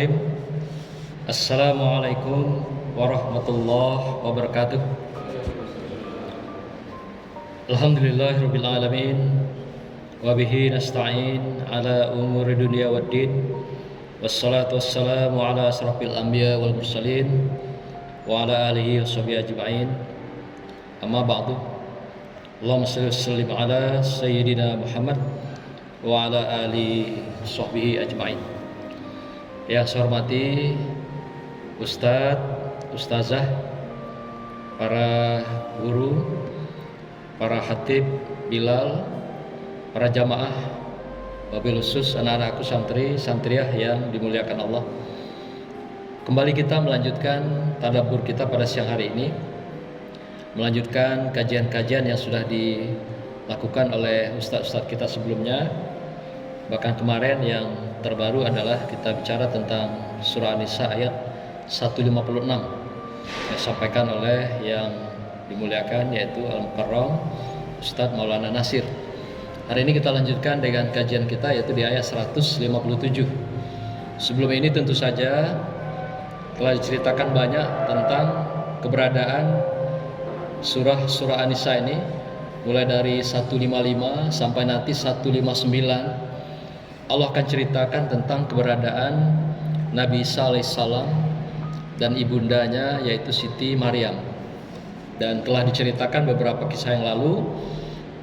Bismillahirrahmanirrahim. Assalamualaikum warahmatullahi wabarakatuh. Alhamdulillahirabbil alamin wa bihi nasta'in ala umuri dunya waddin. Wassalatu wassalamu ala asrafil anbiya wal mursalin wa ala alihi washabihi ajma'in. Amma ba'du. Allahumma shalli wa sallim ala sayyidina Muhammad wa ala ali sahbihi ajma'in. Yang saya hormati Ustadz, Ustazah, para guru, para khatib, Bilal, para jamaah, wabil khusus anak-anakku santri, santriah yang dimuliakan Allah. Kembali kita melanjutkan tadabbur kita pada siang hari ini, melanjutkan kajian-kajian yang sudah dilakukan oleh ustadz-ustadz kita sebelumnya. Bahkan kemarin yang terbaru adalah kita bicara tentang surah An-Nisa ayat 156 yang disampaikan oleh yang dimuliakan yaitu Al-Mukarram Ustadz Maulana Nasir. Hari ini kita lanjutkan dengan kajian kita yaitu di ayat 157. Sebelum ini tentu saja telah diceritakan banyak tentang keberadaan surah An-Nisa ini, mulai dari 155 sampai nanti 159. Allah akan ceritakan tentang keberadaan Nabi Isa alaihissalam dan ibundanya yaitu Siti Maryam. Dan telah diceritakan beberapa kisah yang lalu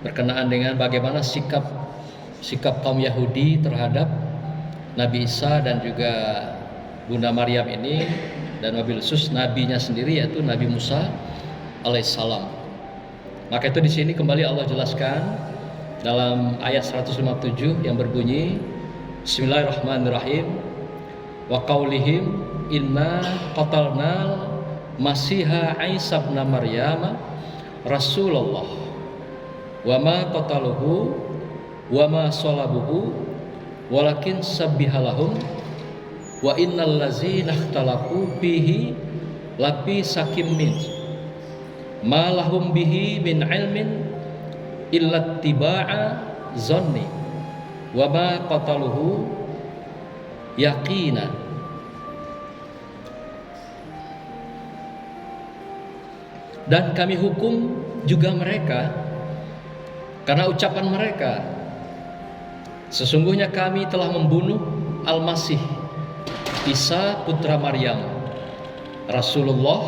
berkenaan dengan bagaimana sikap kaum Yahudi terhadap Nabi Isa dan juga Bunda Maryam ini, dan wabil khusus nabinya sendiri yaitu Nabi Musa alaihissalam. Maka itu di sini kembali Allah jelaskan dalam ayat 157 yang berbunyi Bismillahirrahmanirrahim wa qaulihim inna qatalna masiha Isa ibn Maryam Rasulullah wa ma qataluhu wa ma salabuhu walakin sabbihalahum wa innal ladzina ikhtalafu bihi lafi sakim min ma lahum bihi min ilmin illa tiba'a zanni wa ma qataluhu yaqinan. Dan kami hukum juga mereka karena ucapan mereka, sesungguhnya kami telah membunuh Al-Masih Isa putra Maryam Rasulullah,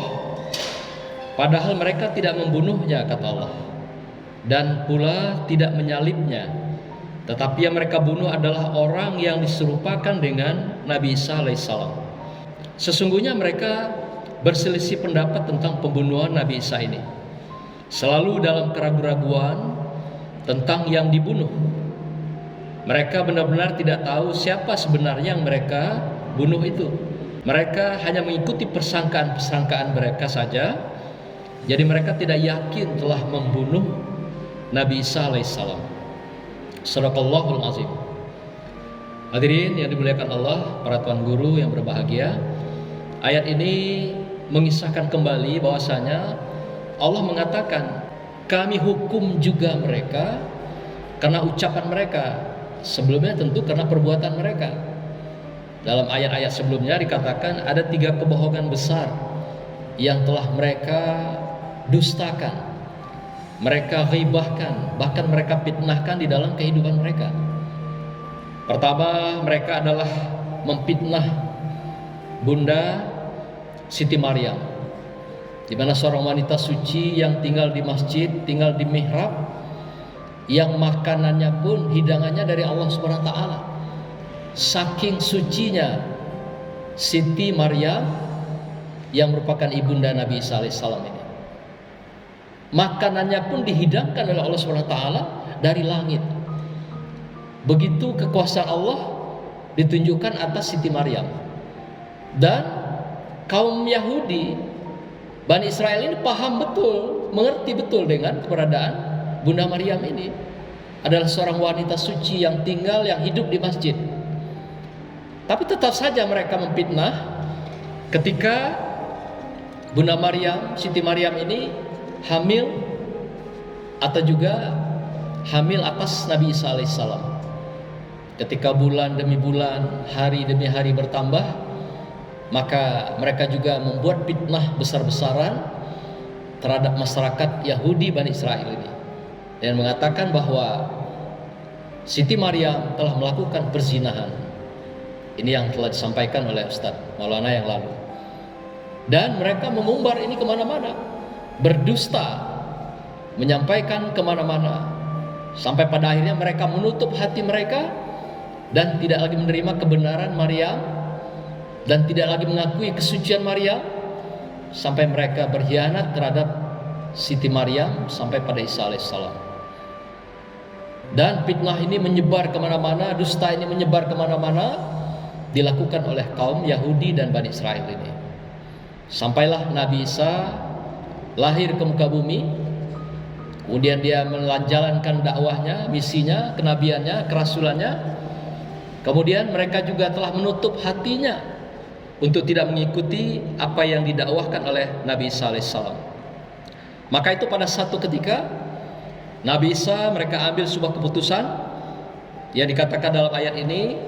padahal mereka tidak membunuhnya, kata Allah, dan pula tidak menyalibnya, tetapi yang mereka bunuh adalah orang yang diserupakan dengan Nabi Isa alaihissalam. Sesungguhnya mereka berselisih pendapat tentang pembunuhan Nabi Isa ini, selalu dalam keraguan-raguan tentang yang dibunuh. Mereka benar-benar tidak tahu siapa sebenarnya yang mereka bunuh itu. Mereka hanya mengikuti persangkaan mereka saja. Jadi mereka tidak yakin telah membunuh Nabi Isa alaihissalam. Shadaqallahul azim. Hadirin yang dimuliakan Allah, para tuan guru yang berbahagia, ayat ini mengisahkan kembali bahwasanya Allah mengatakan kami hukum juga mereka karena ucapan mereka. Sebelumnya tentu karena perbuatan mereka. Dalam ayat-ayat sebelumnya dikatakan ada 3 kebohongan besar yang telah mereka dustakan, mereka ghibahkan, bahkan mereka fitnahkan di dalam kehidupan mereka. Pertama, mereka adalah memfitnah Bunda Siti Maryam, di mana seorang wanita suci yang tinggal di masjid, tinggal di mihrab, yang makanannya pun hidangannya dari Allah Subhanahu wa taala. Saking sucinya Siti Maryam yang merupakan ibunda Nabi Isa alaihissalam ini. Makanannya pun dihidangkan oleh Allah Subhanahu wa taala dari langit. Begitu kekuasaan Allah ditunjukkan atas Siti Maryam. Dan kaum Yahudi, Bani Israel ini paham betul, mengerti betul dengan keberadaan Bunda Maryam ini adalah seorang wanita suci yang hidup di masjid. Tapi tetap saja mereka memfitnah ketika Bunda Maryam, Siti Maryam ini hamil atau juga hamil atas Nabi Isa alaihissalam. Ketika bulan demi bulan, hari demi hari bertambah, maka mereka juga membuat fitnah besar-besaran terhadap masyarakat Yahudi Bani Israel ini, dan mengatakan bahwa Siti Maryam telah melakukan perzinahan. Ini yang telah disampaikan oleh Ustaz Maulana yang lalu. Dan mereka mengumbar ini kemana-mana, berdusta, menyampaikan kemana-mana, sampai pada akhirnya mereka menutup hati mereka dan tidak lagi menerima kebenaran Maryam dan tidak lagi mengakui kesucian Maryam, sampai mereka berkhianat terhadap Siti Maryam sampai pada Isa alaihissalam. Dan fitnah ini menyebar kemana-mana, dusta ini menyebar kemana-mana, dilakukan oleh kaum Yahudi dan Bani Israel ini. Sampailah Nabi Isa lahir ke muka bumi, kemudian dia menjalankan dakwahnya, misinya, kenabiannya, kerasulannya. Kemudian mereka juga telah menutup hatinya untuk tidak mengikuti apa yang didakwahkan oleh Nabi Isa alaihissalam. Maka itu pada satu ketika Nabi Isa mereka ambil sebuah keputusan yang dikatakan dalam ayat ini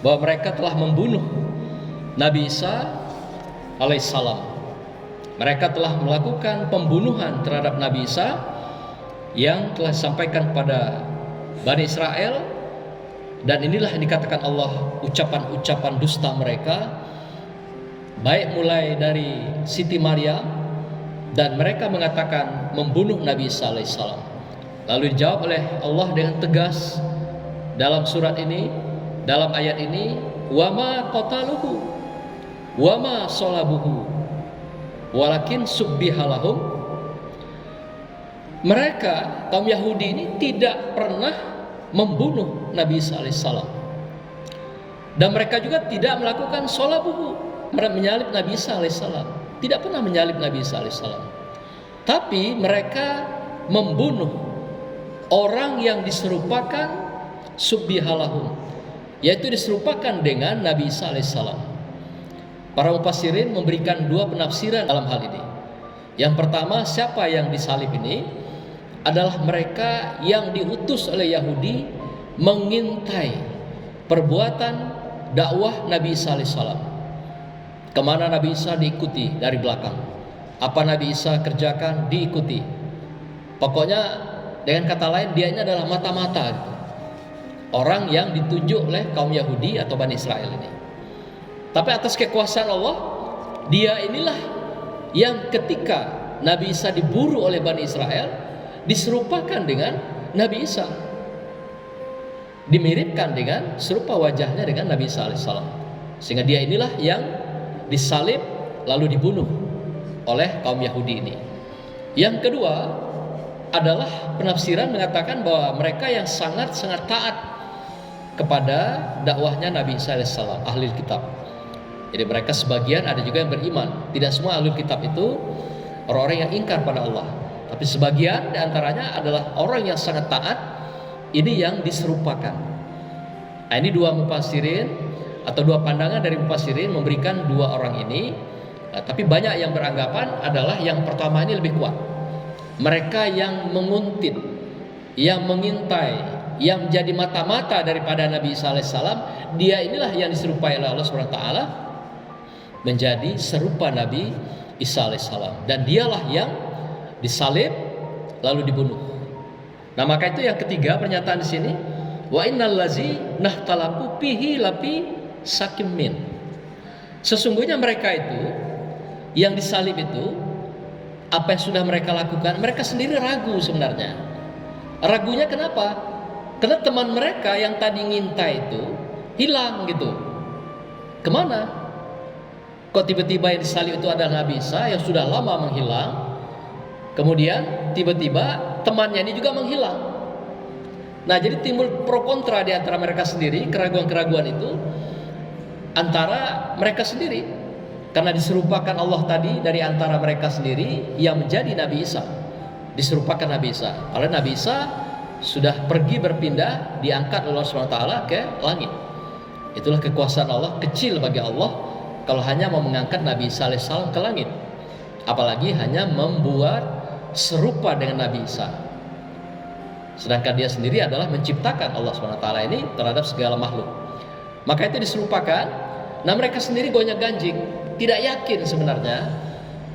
bahwa mereka telah membunuh Nabi Isa alaihissalam. Mereka telah melakukan pembunuhan terhadap Nabi Isa yang telah disampaikan pada Bani Israel, dan inilah yang dikatakan Allah ucapan-ucapan dusta mereka, baik mulai dari Siti Maryam, dan mereka mengatakan membunuh Nabi Isa alaihissalam. Lalu dijawab oleh Allah dengan tegas dalam surat ini, dalam ayat ini, wama qataluhu wama salabuhu walakin subbihalahum. Mereka kaum Yahudi ini tidak pernah membunuh Nabi Isa alaihissalam, dan mereka juga tidak melakukan salabuhu, menyalib Nabi Isa alaihissalam, tidak pernah menyalib Nabi Isa alaihissalam. Tapi mereka membunuh orang yang diserupakan subbihalahum, yaitu diserupakan dengan Nabi Isa alaihissalam. Para mufassirin memberikan dua penafsiran dalam hal ini. Yang pertama, siapa yang disalib ini adalah mereka yang diutus oleh Yahudi mengintai perbuatan dakwah Nabi Isa alaihissalam. Kemana Nabi Isa diikuti dari belakang, apa Nabi Isa kerjakan diikuti. Pokoknya dengan kata lain, dia ini adalah mata-mata gitu. Orang yang ditunjuk oleh kaum Yahudi atau Bani Israel ini. Tapi atas kekuasaan Allah, dia inilah yang ketika Nabi Isa diburu oleh Bani Israel, diserupakan dengan Nabi Isa, dimiripkan dengan serupa wajahnya dengan Nabi Isa alaihissalam, sehingga dia inilah yang disalib lalu dibunuh oleh kaum Yahudi ini. Yang kedua adalah penafsiran mengatakan bahwa mereka yang sangat-sangat taat kepada dakwahnya Nabi Isa alaihissalam, ahli kitab. Jadi mereka sebagian, ada juga yang beriman. Tidak semua ahli kitab itu orang-orang yang ingkar pada Allah, tapi sebagian diantaranya adalah orang yang sangat taat. Ini yang diserupakan. Nah, ini dua mufassirin atau dua pandangan dari mufassirin memberikan dua orang ini. Nah, tapi banyak yang beranggapan adalah yang pertama ini lebih kuat. Mereka yang menguntit, yang mengintai, yang menjadi mata-mata daripada Nabi Isa alaihissalam, dia inilah yang diserupai oleh Allah SWT menjadi serupa Nabi Isa alaihissalam, dan dialah yang disalib lalu dibunuh. Nah, maka itu yang ketiga pernyataan di sini, wa innal lazi nahtalafu fihi lafi sakim min. Sesungguhnya mereka itu yang disalib itu, apa yang sudah mereka lakukan, mereka sendiri ragu sebenarnya. Ragunya kenapa? Karena teman mereka yang tadi ngintai itu hilang gitu. Kemana? Kok tiba-tiba yang disalib itu adalah Nabi Isa yang sudah lama menghilang. Kemudian tiba-tiba temannya ini juga menghilang. Nah, jadi timbul pro kontra di antara mereka sendiri, keraguan-keraguan itu antara mereka sendiri. Karena diserupakan Allah tadi dari antara mereka sendiri yang menjadi Nabi Isa, diserupakan Nabi Isa. Oleh Nabi Isa sudah pergi berpindah, diangkat oleh Allah SWT ke langit. Itulah kekuasaan Allah, kecil bagi Allah kalau hanya mau mengangkat Nabi Isa alaihissalam ke langit, apalagi hanya membuat serupa dengan Nabi Isa. Sedangkan dia sendiri adalah menciptakan Allah SWT ini terhadap segala makhluk. Maka itu diserupakan. Nah mereka sendiri gonjang-ganjing, tidak yakin sebenarnya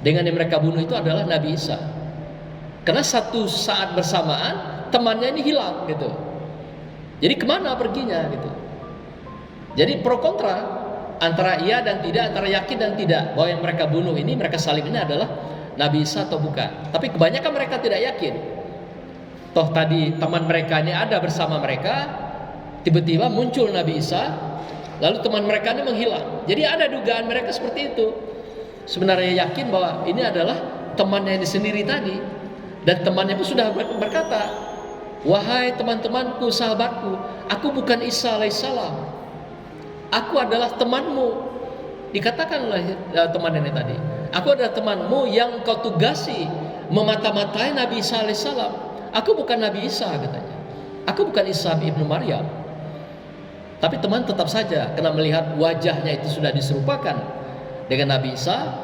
dengan yang mereka bunuh itu adalah Nabi Isa. Karena satu saat bersamaan temannya ini hilang gitu. Jadi kemana perginya gitu. Jadi pro kontra antara iya dan tidak, antara yakin dan tidak bahwa yang mereka bunuh ini, mereka salib ini adalah Nabi Isa atau bukan. Tapi kebanyakan mereka tidak yakin. Toh tadi teman mereka ini ada bersama mereka, tiba-tiba muncul Nabi Isa, lalu teman mereka ini menghilang. Jadi ada dugaan mereka seperti itu. Sebenarnya yakin bahwa ini adalah temannya ini sendiri tadi. Dan temannya pun sudah berkata, wahai teman-temanku, sahabatku, aku bukan Isa alaihissalam, aku adalah temanmu. Dikatakan oleh teman ini tadi, aku adalah temanmu yang kau tugasi memata-matai Nabi Isa alaihissalam. Aku bukan Nabi Isa katanya. Aku bukan Isa ibnu Maryam. Tapi teman tetap saja karena melihat wajahnya itu sudah diserupakan dengan Nabi Isa,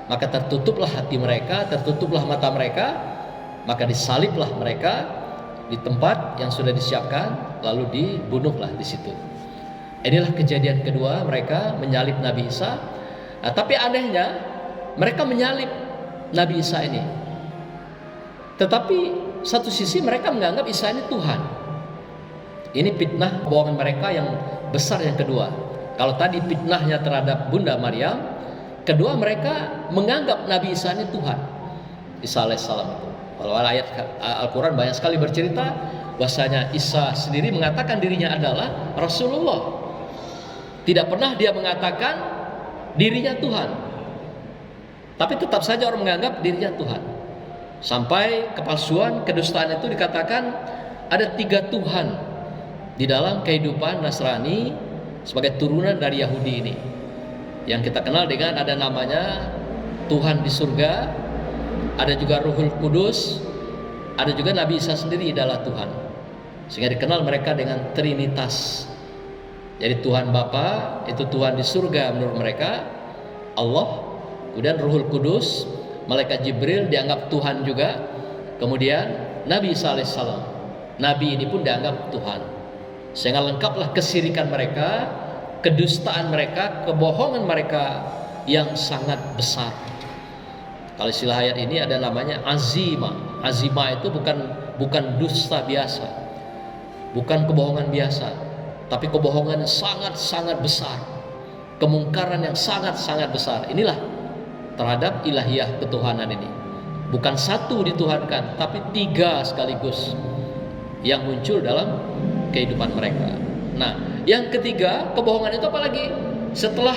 maka tertutuplah hati mereka, tertutuplah mata mereka, maka disaliblah mereka di tempat yang sudah disiapkan, lalu dibunuhlah di situ. Inilah kejadian kedua mereka menyalib Nabi Isa. Nah, tapi anehnya mereka menyalib Nabi Isa ini, tetapi satu sisi mereka menganggap Isa ini Tuhan. Ini fitnah kebohongan mereka yang besar yang kedua. Kalau tadi fitnahnya terhadap Bunda Maryam, kedua mereka menganggap Nabi Isa ini Tuhan, Isa alaihissalam itu. Kalau ayat Al-Quran banyak sekali bercerita bahwasanya Isa sendiri mengatakan dirinya adalah Rasulullah. Tidak pernah dia mengatakan dirinya Tuhan. Tapi tetap saja orang menganggap dirinya Tuhan. Sampai kepalsuan, kedustaan itu dikatakan ada 3 Tuhan di dalam kehidupan Nasrani sebagai turunan dari Yahudi ini. Yang kita kenal dengan ada namanya Tuhan di surga, ada juga Ruhul Kudus, ada juga Nabi Isa sendiri adalah Tuhan. Sehingga dikenal mereka dengan Trinitas. Jadi Tuhan Bapa itu Tuhan di surga menurut mereka, Allah, kemudian Ruhul Kudus, Malaikat Jibril dianggap Tuhan juga, kemudian Nabi Isa alaihissalam, Nabi ini pun dianggap Tuhan. Sehingga lengkaplah kesirikan mereka, kedustaan mereka, kebohongan mereka yang sangat besar. Kalau istilah ayat ini ada namanya azimah. Azimah itu bukan dusta biasa, bukan kebohongan biasa, tapi kebohongan yang sangat-sangat besar, kemungkaran yang sangat-sangat besar. Inilah terhadap ilahiyah ketuhanan ini. Bukan satu dituhankan, tapi 3 sekaligus yang muncul dalam kehidupan mereka. Nah, yang ketiga, kebohongan itu apalagi? Setelah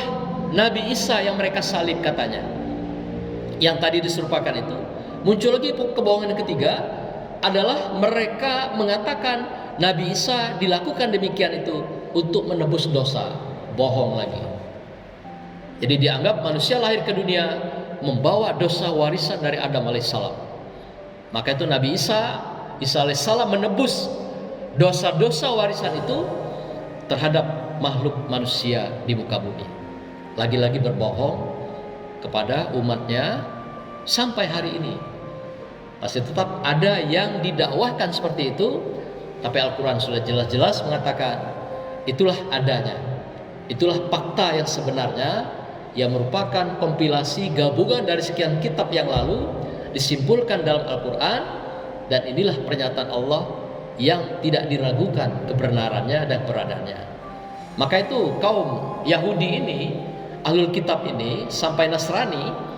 Nabi Isa yang mereka salib katanya, yang tadi diserupakan itu, muncul lagi kebohongan yang ketiga adalah mereka mengatakan Nabi Isa dilakukan demikian itu untuk menebus dosa. Bohong lagi. Jadi dianggap manusia lahir ke dunia membawa dosa warisan dari Adam alaihissalam. Maka itu Nabi Isa alaihissalam menebus dosa-dosa warisan itu terhadap makhluk manusia di muka bumi. Lagi-lagi berbohong kepada umatnya sampai hari ini. Pasti tetap ada yang didakwahkan seperti itu, tapi Al-Quran sudah jelas-jelas mengatakan itulah adanya, itulah fakta yang sebenarnya, yang merupakan kompilasi gabungan dari sekian kitab yang lalu disimpulkan dalam Al-Quran, dan inilah pernyataan Allah yang tidak diragukan kebenarannya dan keberadaannya. Maka itu kaum Yahudi ini, Ahlul Kitab ini sampai Nasrani,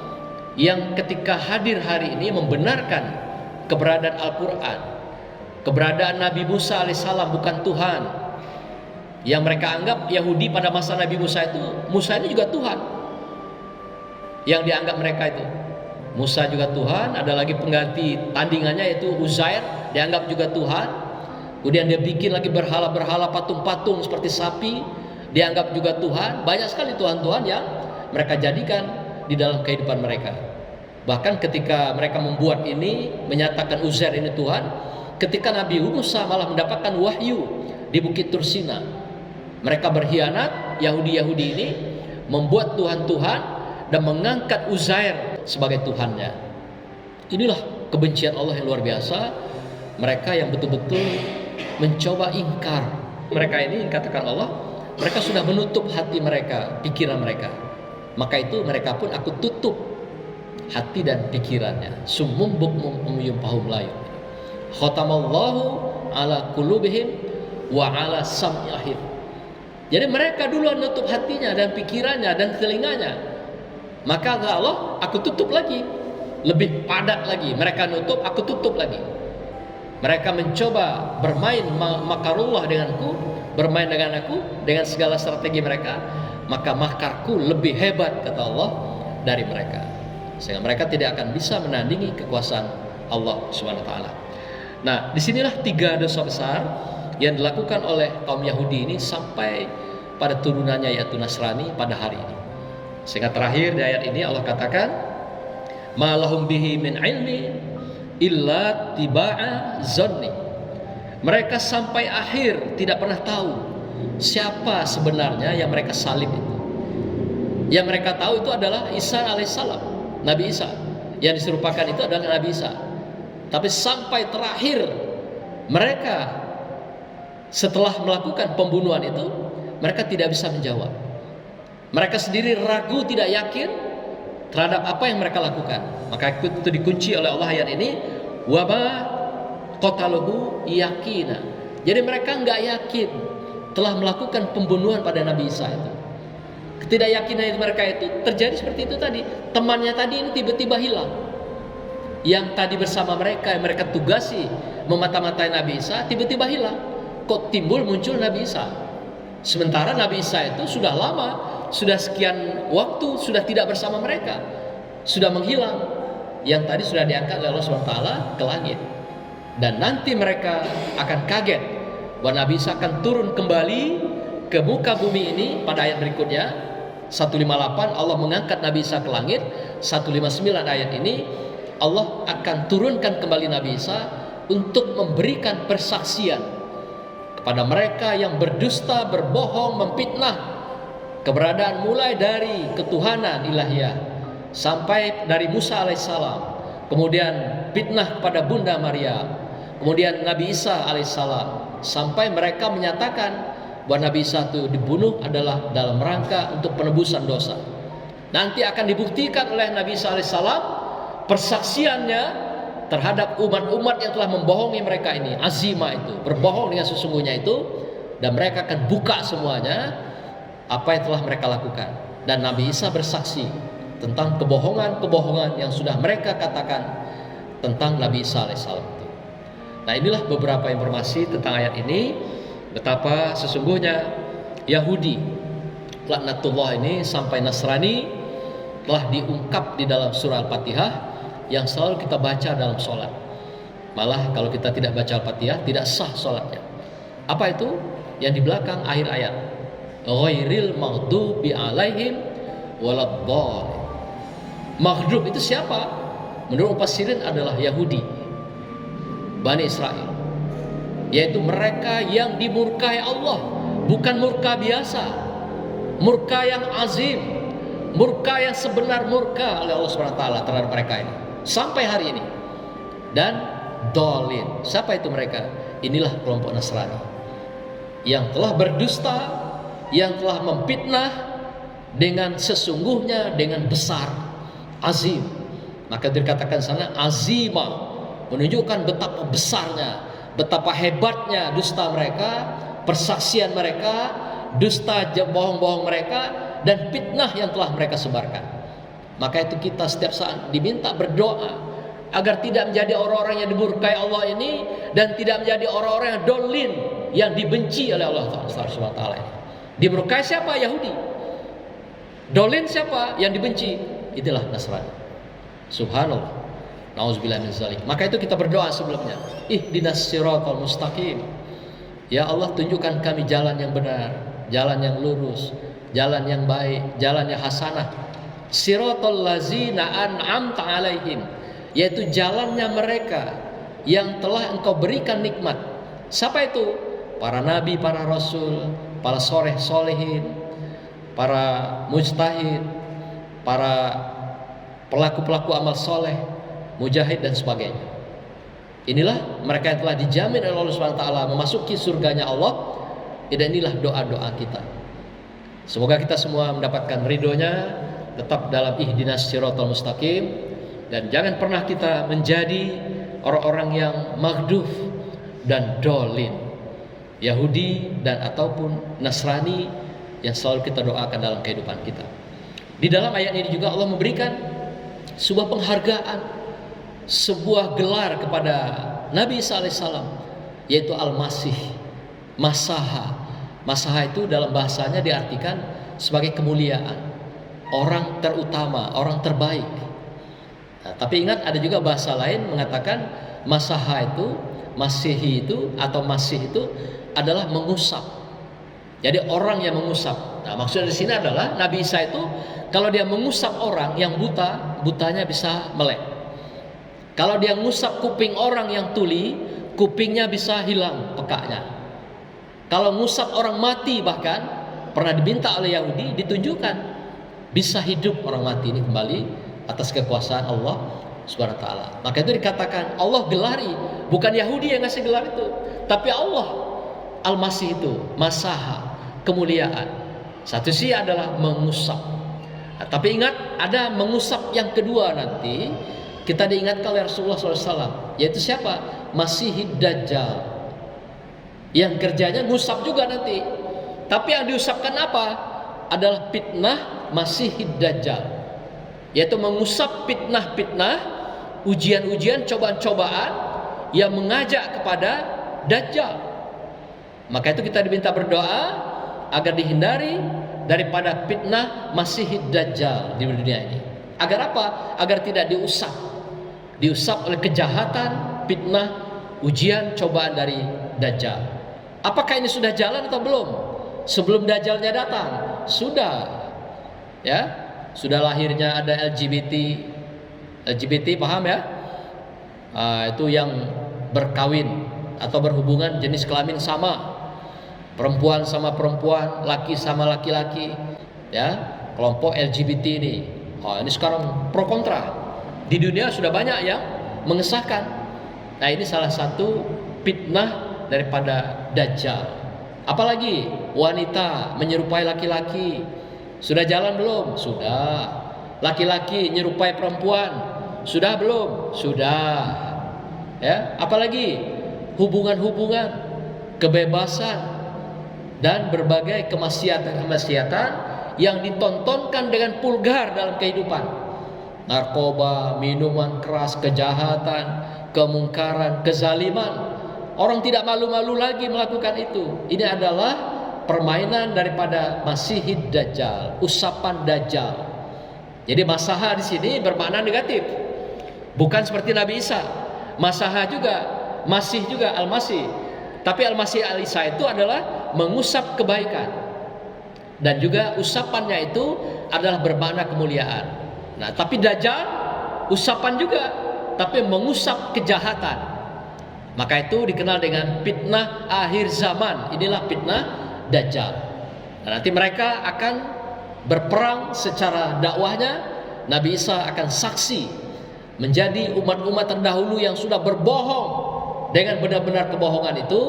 yang ketika hadir hari ini membenarkan keberadaan Al-Quran, keberadaan Nabi Musa alaihissalam bukan Tuhan. Yang mereka anggap Yahudi pada masa Nabi Musa itu, Musa ini juga Tuhan. Yang dianggap mereka itu Musa juga Tuhan, ada lagi pengganti tandingannya yaitu Uzair, dianggap juga Tuhan. Kemudian dia bikin lagi berhala-berhala, patung-patung seperti sapi, dianggap juga Tuhan. Banyak sekali Tuhan-Tuhan yang mereka jadikan di dalam kehidupan mereka. Bahkan ketika mereka membuat ini, menyatakan Uzair ini Tuhan, ketika Nabi Musa malah mendapatkan wahyu di Bukit Tursina, mereka berkhianat. Yahudi-Yahudi ini membuat Tuhan-Tuhan dan mengangkat Uzair sebagai Tuhannya. Inilah kebencian Allah yang luar biasa. Mereka yang betul-betul mencoba ingkar. Mereka ini katakan Allah Mereka sudah menutup hati mereka, pikiran mereka. Maka itu mereka pun aku tutup hati dan pikirannya. Summum bukmum umyum fahum la yu'minun. Khatamallahu ala qulubihim wa ala sam'ihim. Jadi mereka duluan nutup hatinya dan pikirannya dan telinganya. Maka Allah, aku tutup lagi. Lebih padat lagi. Mereka nutup, aku tutup lagi. Mereka mencoba bermain makarullah denganku, bermain dengan aku dengan segala strategi mereka, maka makarku lebih hebat kata Allah dari mereka, sehingga mereka tidak akan bisa menandingi kekuasaan Allah Subhanahu wa taala. Nah, disinilah 3 dosa besar yang dilakukan oleh kaum Yahudi ini sampai pada turunannya yaitu Nasrani pada hari ini. Sehingga terakhir di ayat ini Allah katakan, ma lahum bihi min ilmi illa tiba'a zanni. Mereka sampai akhir tidak pernah tahu siapa sebenarnya yang mereka salib itu. Yang mereka tahu itu adalah Isa alaihissalam, Nabi Isa. Yang diserupakan itu adalah Nabi Isa. Tapi sampai terakhir mereka setelah melakukan pembunuhan itu, mereka tidak bisa menjawab. Mereka sendiri ragu, tidak yakin terhadap apa yang mereka lakukan. Maka itu dikunci oleh Allah ayat ini, wa ma qataluhu yaqina. Jadi mereka enggak yakin telah melakukan pembunuhan pada Nabi Isa itu. Ketidakyakinan mereka itu terjadi seperti itu tadi. Temannya tadi ini tiba-tiba hilang. Yang tadi bersama mereka, yang mereka tugasi memata-matai Nabi Isa, tiba-tiba hilang. Kok timbul muncul Nabi Isa? Sementara Nabi Isa itu sudah lama, sudah sekian waktu sudah tidak bersama mereka, sudah menghilang. Yang tadi sudah diangkat oleh Allah SWT ke langit. Dan nanti mereka akan kaget bahwa Nabi Isa akan turun kembali ke muka bumi ini pada ayat berikutnya 158. Allah mengangkat Nabi Isa ke langit. 159 ayat ini Allah akan turunkan kembali Nabi Isa untuk memberikan persaksian kepada mereka yang berdusta, berbohong, memfitnah keberadaan mulai dari ketuhanan ilahiyah sampai dari Musa alaihissalam, kemudian fitnah kepada Bunda Maria, kemudian Nabi Isa alaihissalam, sampai mereka menyatakan bahwa Nabi Isa itu dibunuh adalah dalam rangka untuk penebusan dosa. Nanti akan dibuktikan oleh Nabi Isa alaihissalam persaksiannya terhadap umat-umat yang telah membohongi mereka ini, azimah itu, berbohong dengan sesungguhnya itu, dan mereka akan buka semuanya apa yang telah mereka lakukan. Dan Nabi Isa bersaksi tentang kebohongan-kebohongan yang sudah mereka katakan tentang Nabi Isa alaihissalam. Nah, inilah beberapa informasi tentang ayat ini, betapa sesungguhnya Yahudi laknatullah ini sampai Nasrani telah diungkap di dalam surah Al-Fatihah yang selalu kita baca dalam sholat. Malah kalau kita tidak baca Al-Fatihah tidak sah sholatnya. Apa itu? Yang di belakang akhir ayat, ghairil maghdubi alaihim waladdallin. Maghdub itu siapa? Menurut mufassirin adalah Yahudi, Bani Israel, yaitu mereka yang dimurkai Allah. Bukan murka biasa, murka yang azim, murka yang sebenar murka oleh Allah SWT terhadap mereka ini sampai hari ini. Dan dolin, siapa itu mereka? Inilah kelompok Nasrani yang telah berdusta, yang telah memfitnah dengan sesungguhnya, dengan besar, azim. Maka dikatakan sana azimah, menunjukkan betapa besarnya, betapa hebatnya dusta mereka, persaksian mereka, dusta bohong-bohong mereka, dan fitnah yang telah mereka sebarkan. Maka itu kita setiap saat diminta berdoa agar tidak menjadi orang-orang yang dimurkai Allah ini, dan tidak menjadi orang-orang yang dolin, yang dibenci oleh Allah SWT. Dimurkai siapa? Yahudi. Dolin siapa? Yang dibenci. Itulah Nasrani. Subhanallah. Nauzubillah min dzalik. Maka itu kita berdoa sebelumnya, ihdinas siratal mustaqim. Ya Allah, tunjukkan kami jalan yang benar, jalan yang lurus, jalan yang baik, jalan yang hasanah. Siratal ladzina an'amta alaihim, yaitu jalannya mereka yang telah Engkau berikan nikmat. Siapa itu? Para nabi, para rasul, para solehin, para mujtahid, para pelaku-pelaku amal soleh, mujahid dan sebagainya. Inilah mereka yang telah dijamin oleh Allah SWT memasuki surganya Allah. Dan inilah doa-doa kita. Semoga kita semua mendapatkan ridhonya, tetap dalam ihdinas siratal mustaqim, dan jangan pernah kita menjadi orang-orang yang maghduf dan dolin, Yahudi dan ataupun Nasrani yang selalu kita doakan dalam kehidupan kita. Di dalam ayat ini juga Allah memberikan sebuah penghargaan, sebuah gelar kepada Nabi Isa alaihissalam, yaitu Al-Masih, Masaha. Masaha itu dalam bahasanya diartikan sebagai kemuliaan, orang terutama, orang terbaik. Nah, tapi ingat, ada juga bahasa lain mengatakan Masaha itu, Masihi itu atau Masih itu adalah mengusap. Jadi orang yang mengusap. Nah, maksudnya di sini adalah Nabi Isa itu kalau dia mengusap orang yang buta, butanya bisa melek. Kalau dia mengusap kuping orang yang tuli, kupingnya bisa hilang pekaknya. Kalau ngusap orang mati, bahkan pernah diminta oleh Yahudi, ditunjukkan bisa hidup orang mati ini kembali atas kekuasaan Allah Subhanahu wa taala. Maka itu dikatakan Allah gelari, bukan Yahudi yang ngasih gelar itu, tapi Allah. Al-Masih itu Masaha, kemuliaan. Satu sisi adalah mengusap. Nah, tapi ingat, ada mengusap yang kedua nanti kita diingatkan oleh Rasulullah SAW, yaitu siapa? Masihid Dajjal, yang kerjanya ngusap juga nanti. Tapi yang diusapkan apa? Adalah fitnah Masihid Dajjal, yaitu mengusap fitnah-fitnah, ujian-ujian, cobaan-cobaan yang mengajak kepada Dajjal. Maka itu kita diminta berdoa agar dihindari daripada fitnah Masihid Dajjal di dunia ini. Agar apa? Agar tidak diusap oleh kejahatan, fitnah, ujian, cobaan dari Dajjal. Apakah ini sudah jalan atau belum? Sebelum Dajjalnya datang, sudah. Ya, sudah lahirnya ada LGBT, paham ya? Itu yang berkawin atau berhubungan jenis kelamin sama, perempuan sama perempuan, laki sama laki-laki, ya, kelompok LGBT ini. Ini sekarang pro kontra. Di dunia sudah banyak yang mengesahkan. Nah, ini salah satu fitnah daripada Dajjal. Apalagi wanita menyerupai laki-laki. Sudah jalan belum? Sudah. Laki-laki menyerupai perempuan. Sudah belum? Sudah. Ya, apalagi hubungan-hubungan, kebebasan, dan berbagai kemaksiatan-kemaksiatan yang ditontonkan dengan vulgar dalam kehidupan. Narkoba, minuman keras, kejahatan, kemungkaran, kezaliman. Orang tidak malu-malu lagi melakukan itu. Ini adalah permainan daripada Masihid Dajjal, usapan Dajjal. Jadi Masaha di sini bermakna negatif, bukan seperti Nabi Isa. Masaha juga, Masih juga, Al-Masih. Tapi Al-Masih Al-Isa itu adalah mengusap kebaikan, dan juga usapannya itu adalah bermakna kemuliaan. Nah, tapi Dajjal usapan juga, tapi mengusap kejahatan. Maka itu dikenal dengan fitnah akhir zaman. Inilah fitnah Dajjal. Nah, nanti mereka akan berperang secara dakwahnya. Nabi Isa akan saksi menjadi umat-umat terdahulu yang sudah berbohong dengan benar-benar kebohongan itu,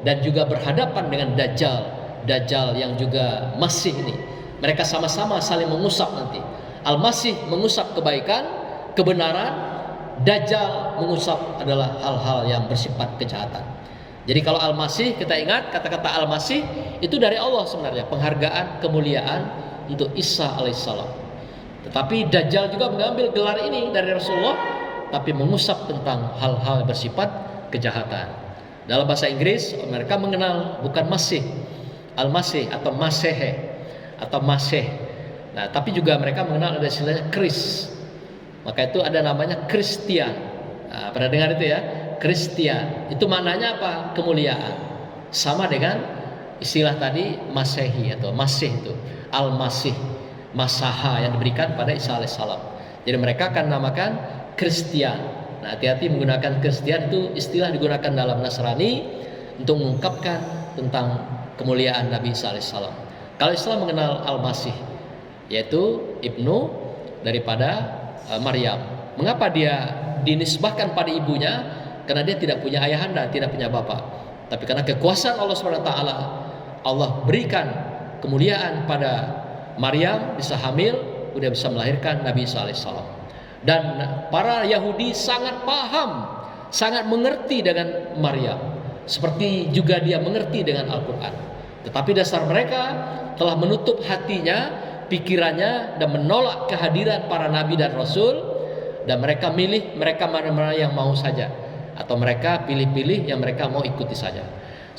dan juga berhadapan dengan Dajjal yang juga Masih ini. Mereka sama-sama saling mengusap nanti. Al-Masih mengusap kebaikan, kebenaran. Dajjal mengusap adalah hal-hal yang bersifat kejahatan. Jadi kalau Al-Masih, kita ingat kata-kata Al-Masih itu dari Allah sebenarnya, penghargaan, kemuliaan untuk Isa alaihissalam. Tetapi Dajjal juga mengambil gelar ini dari Rasulullah, tapi mengusap tentang hal-hal bersifat kejahatan. Dalam bahasa Inggris mereka mengenal bukan Masih, Al-Masih atau Masehe atau Maseh. Nah, tapi juga mereka mengenal ada istilahnya Kris. Maka itu ada namanya Kristian. Nah, pernah dengar itu ya? Kristian. Itu maknanya apa? Kemuliaan. Sama dengan istilah tadi Masehi atau Masih itu. Al-Masih, Masaha yang diberikan pada Isa alaihissalam. Jadi mereka akan namakan Kristian. Nah, hati-hati menggunakan Kristian, itu istilah digunakan dalam Nasrani untuk mengungkapkan tentang kemuliaan Nabi Isa alaihissalam. Kalau Islam mengenal Al-Masih, yaitu ibnu daripada Maryam. Mengapa dia dinisbahkan pada ibunya? Karena dia tidak punya ayahanda, tidak punya bapak. Tapi karena kekuasaan Allah SWT, Allah berikan kemuliaan pada Maryam, bisa hamil, udah bisa melahirkan Nabi Isa alaihissalam. Dan para Yahudi sangat paham, sangat mengerti dengan Maryam, seperti juga dia mengerti dengan Al-Quran. Tetapi dasar mereka telah menutup hatinya, pikirannya, dan menolak kehadiran para nabi dan rasul. Dan mereka milih mereka mana-mana yang mau saja, atau mereka pilih-pilih yang mereka mau ikuti saja.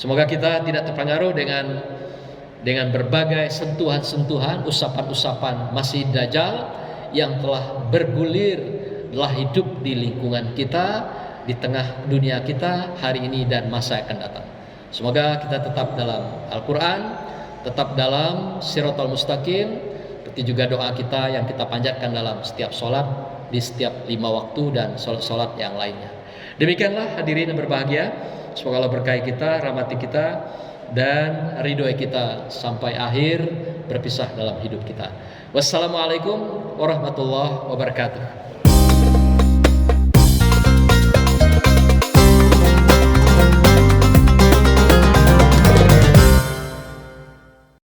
Semoga kita tidak terpengaruh dengan berbagai sentuhan-sentuhan, usapan-usapan Masih Dajjal yang telah bergulir, telah hidup di lingkungan kita, di tengah dunia kita hari ini dan masa yang akan datang. Semoga kita tetap dalam Al-Quran, tetap dalam Shiratal Mustaqim, seperti juga doa kita yang kita panjatkan dalam setiap sholat, di setiap 5 waktu dan sholat-sholat yang lainnya. Demikianlah hadirin yang berbahagia, semoga Allah berkahi kita, rahmati kita, dan ridhoi kita sampai akhir berpisah dalam hidup kita. Wassalamualaikum warahmatullahi wabarakatuh.